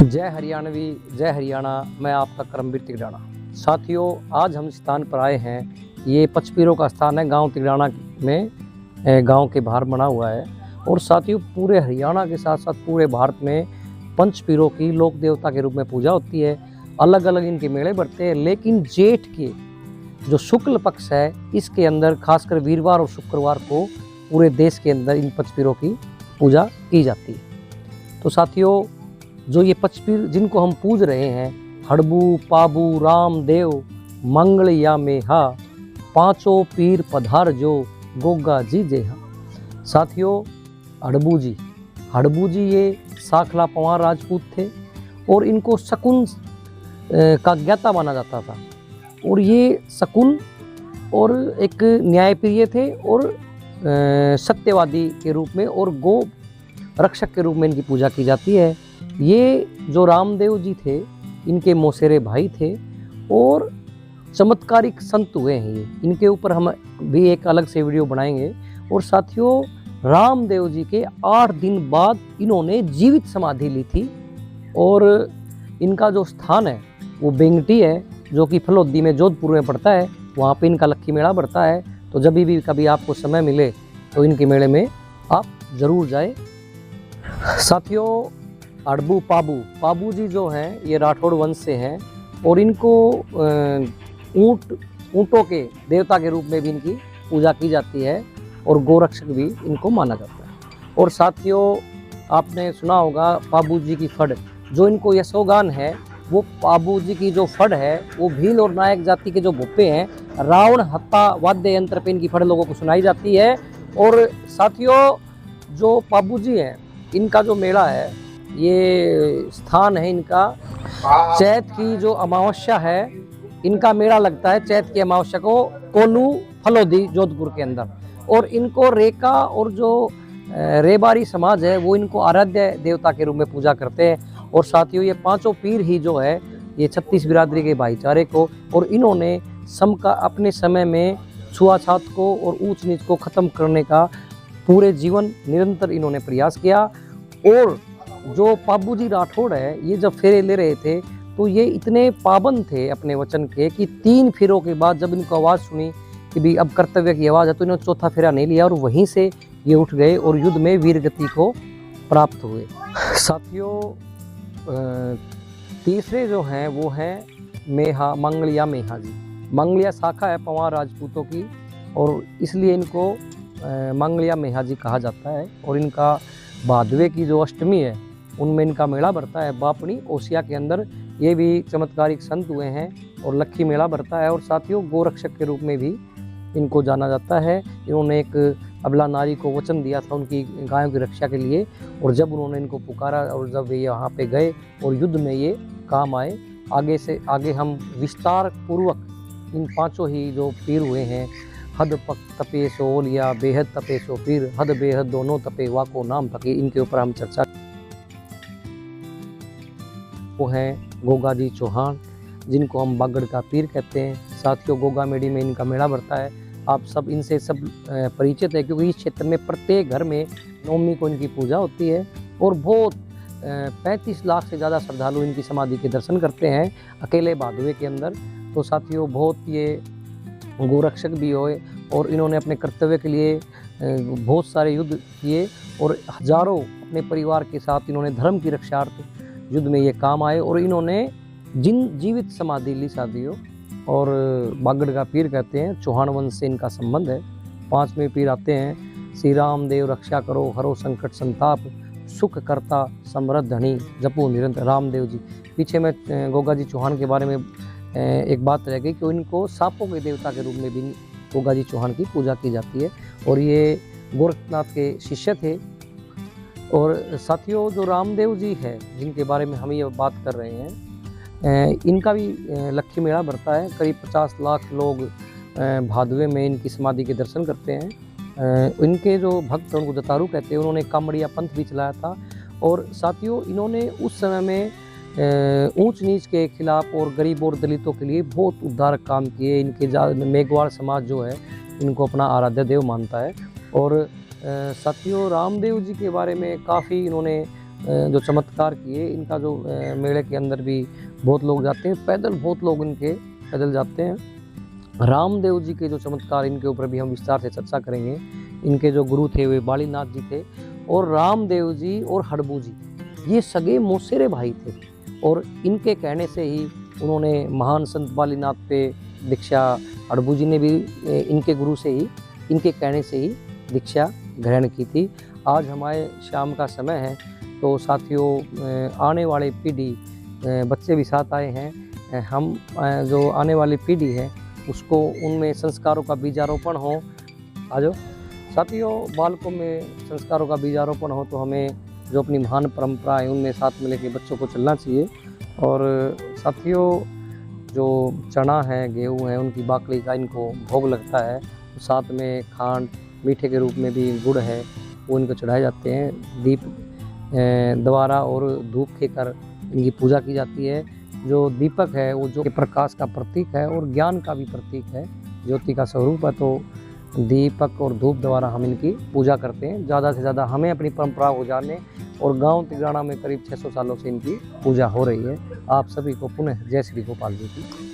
जय हरियाणवी, जय हरियाणा। मैं आपका करमवीर तिगड़ाना। साथियों, आज हम स्थान पर आए हैं। ये पंचपीरों का स्थान है गांव तिगड़ाना में, गांव के बाहर बना हुआ है। और साथियों, पूरे हरियाणा के साथ साथ पूरे भारत में पंचपीरों की लोक देवता के रूप में पूजा होती है। अलग अलग इनके मेले बढ़ते हैं, लेकिन जेठ के जो शुक्ल पक्ष है, इसके अंदर खासकर वीरवार और शुक्रवार को पूरे देश के अंदर इन पंचपीरों की पूजा की जाती है। तो साथियों, जो ये पंचपीर जिनको हम पूज रहे हैं, हड़बू, पाबू, रामदेव, मंगल या मेहा, पांचों पीर पधार जो गोगा जी जेहा। साथियों, हड़बू जी ये साखला पवार राजपूत थे और इनको शकुन का ज्ञाता माना जाता था। और ये शकुन और एक न्यायप्रिय थे और सत्यवादी के रूप में और गो रक्षक के रूप में इनकी पूजा की जाती है। ये जो रामदेव जी थे, इनके मौसेरे भाई थे और चमत्कारिक संत हुए हैं ये। इनके ऊपर हम भी एक अलग से वीडियो बनाएंगे। और साथियों, रामदेव जी के 8 दिन बाद इन्होंने जीवित समाधि ली थी। और इनका जो स्थान है वो बेंगटी है, जो कि फलोदी में जोधपुर में पड़ता है। वहाँ पे इनका लक्खी मेला बढ़ता है। तो जब भी कभी आपको समय मिले तो इनके मेले में आप ज़रूर जाए। साथियों, हड़बू पाबू जी जो हैं, ये राठौड़ वंश से हैं और इनको ऊँटों के देवता के रूप में भी इनकी पूजा की जाती है और गोरक्षक भी इनको माना जाता है। और साथियों, आपने सुना होगा पाबू जी की फड़, जो इनको यशोगान है, वो पाबू जी की जो फड़ है वो भील और नायक जाति के जो भूपे हैं, रावण हत्ता वाद्य यंत्र पे इनकी फड़ लोगों को सुनाई जाती है। और साथियों, जो पाबू जी हैं, इनका जो मेला है, ये स्थान है इनका चैत की जो अमावस्या है, इनका मेला लगता है चैत की अमावस्या को कोल्लू फलोदी जोधपुर के अंदर। और इनको रेका और जो रेबारी समाज है वो इनको आराध्य देवता के रूप में पूजा करते हैं। और साथियों, ये पांचों पीर ही जो है ये 36 बिरादरी के भाईचारे को और इन्होंने अपने समय में छुआछात को और ऊंच नीच को खत्म करने का पूरे जीवन निरंतर इन्होंने प्रयास किया। और जो पाबू जी राठौड़ है, ये जब फेरे ले रहे थे तो ये इतने पाबंद थे अपने वचन के कि 3 फेरों के बाद जब इनको आवाज़ सुनी कि भी अब कर्तव्य की आवाज़ है, तो इन्होंने चौथा फेरा नहीं लिया और वहीं से ये उठ गए और युद्ध में वीरगति को प्राप्त हुए। साथियों, तीसरे जो हैं वो हैं मंगलिया मेहा जी। मंगलिया शाखा है पवार राजपूतों की और इसलिए इनको मंगलिया मेहा जी कहा जाता है। और इनका भादवे की जो अष्टमी है उनमें इनका मेला बढ़ता है बापणी ओसिया के अंदर। ये भी चमत्कारिक संत हुए हैं और लक्खी मेला बढ़ता है। और साथियों, गोरक्षक के रूप में भी इनको जाना जाता है। इन्होंने एक अबला नारी को वचन दिया था उनकी गायों की रक्षा के लिए, और जब उन्होंने इनको पुकारा और जब वे यहाँ पे गए और युद्ध में ये काम आए। आगे से आगे हम विस्तार पूर्वक इन पांचों ही जो पीर हुए हैं, हद पक तपे सो ओलिया, बेहद तपे सो पीर, हद बेहद दोनों तपे वाको नाम तके, इनके ऊपर हम चर्चा। वो हैं गोगा जी चौहान, जिनको हम बागड़ का पीर कहते हैं। साथियों, गोगा मेड़ी में इनका मेला बढ़ता है। आप सब इनसे सब परिचित है, क्योंकि इस क्षेत्र में प्रत्येक घर में नवमी को इनकी पूजा होती है और बहुत 35 लाख से ज़्यादा श्रद्धालु इनकी समाधि के दर्शन करते हैं अकेले भादवे के अंदर। तो साथियों, बहुत ये गोरक्षक भी हुए और इन्होंने अपने कर्तव्य के लिए बहुत सारे युद्ध किए और हजारों अपने परिवार के साथ इन्होंने धर्म की रक्षार्थ युद्ध में ये काम आए। और इन्होंने जीवित समाधि ली साथियों, और बागड़ का पीर कहते हैं। चौहान वंश से इनका संबंध है। 5वें पीर आते हैं, श्री रामदेव रक्षा करो, हरो संकट संताप, सुख करता समृद्ध धनी, जपो निरंतर। रामदेव जी। पीछे में गोगा जी चौहान के बारे में एक बात रह गई कि इनको सांपों के देवता के रूप में भी गोगा जी चौहान की पूजा की जाती है और ये गोरखनाथ के शिष्य थे। और साथियों, जो रामदेव जी है, जिनके बारे में हम ये बात कर रहे हैं, इनका भी लक्खी मेला बढ़ता है। करीब 50 लाख लोग भादवे में इनकी समाधि के दर्शन करते हैं। इनके जो भक्त उनको दतारू कहते हैं, उन्होंने कामड़िया पंथ भी चलाया था। और साथियों, इन्होंने उस समय में ऊंच नीच के खिलाफ और गरीब और दलितों के लिए बहुत उद्धारक काम किए। इनके मेघवाड़ समाज जो है इनको अपना आराध्य देव मानता है। और साथियों, रामदेव जी के बारे में काफ़ी इन्होंने जो चमत्कार किए, इनका जो मेले के अंदर भी बहुत लोग जाते हैं, पैदल बहुत लोग इनके पैदल जाते हैं। रामदेव जी के जो चमत्कार, इनके ऊपर भी हम विस्तार से चर्चा करेंगे। इनके जो गुरु थे वे बालीनाथ जी थे, और रामदेव जी और हड़बू जी ये सगे मौसेरे भाई थे, और इनके कहने से ही उन्होंने महान संत बालीनाथ पे दीक्षा, हड़बू जी ने भी इनके गुरु से ही, इनके कहने से ही दीक्षा ग्रहण की थी। आज हमारे शाम का समय है, तो साथियों आने वाली पीढ़ी, बच्चे भी साथ आए हैं, हम जो आने वाली पीढ़ी है उसको उनमें संस्कारों का बीजारोपण हो। आज साथियों बालकों में संस्कारों का बीजारोपण हो, तो हमें जो अपनी महान परंपरा है उनमें साथ में लेके बच्चों को चलना चाहिए। और साथियों जो चना है, गेहूँ है, उनकी बाकली का इनको भोग लगता है, साथ में खांड मीठे के रूप में भी गुड़ है वो इनको चढ़ाए जाते हैं। दीप द्वारा और धूप देकर इनकी पूजा की जाती है। जो दीपक है वो जो प्रकाश का प्रतीक है और ज्ञान का भी प्रतीक है, ज्योति का स्वरूप है, तो दीपक और धूप द्वारा हम इनकी पूजा करते हैं। ज़्यादा से ज़्यादा हमें अपनी परंपरा को जानने, और गांव तिगराना में करीब 600 सालों से इनकी पूजा हो रही है। आप सभी को पुनः जय श्री गोपाल जी की।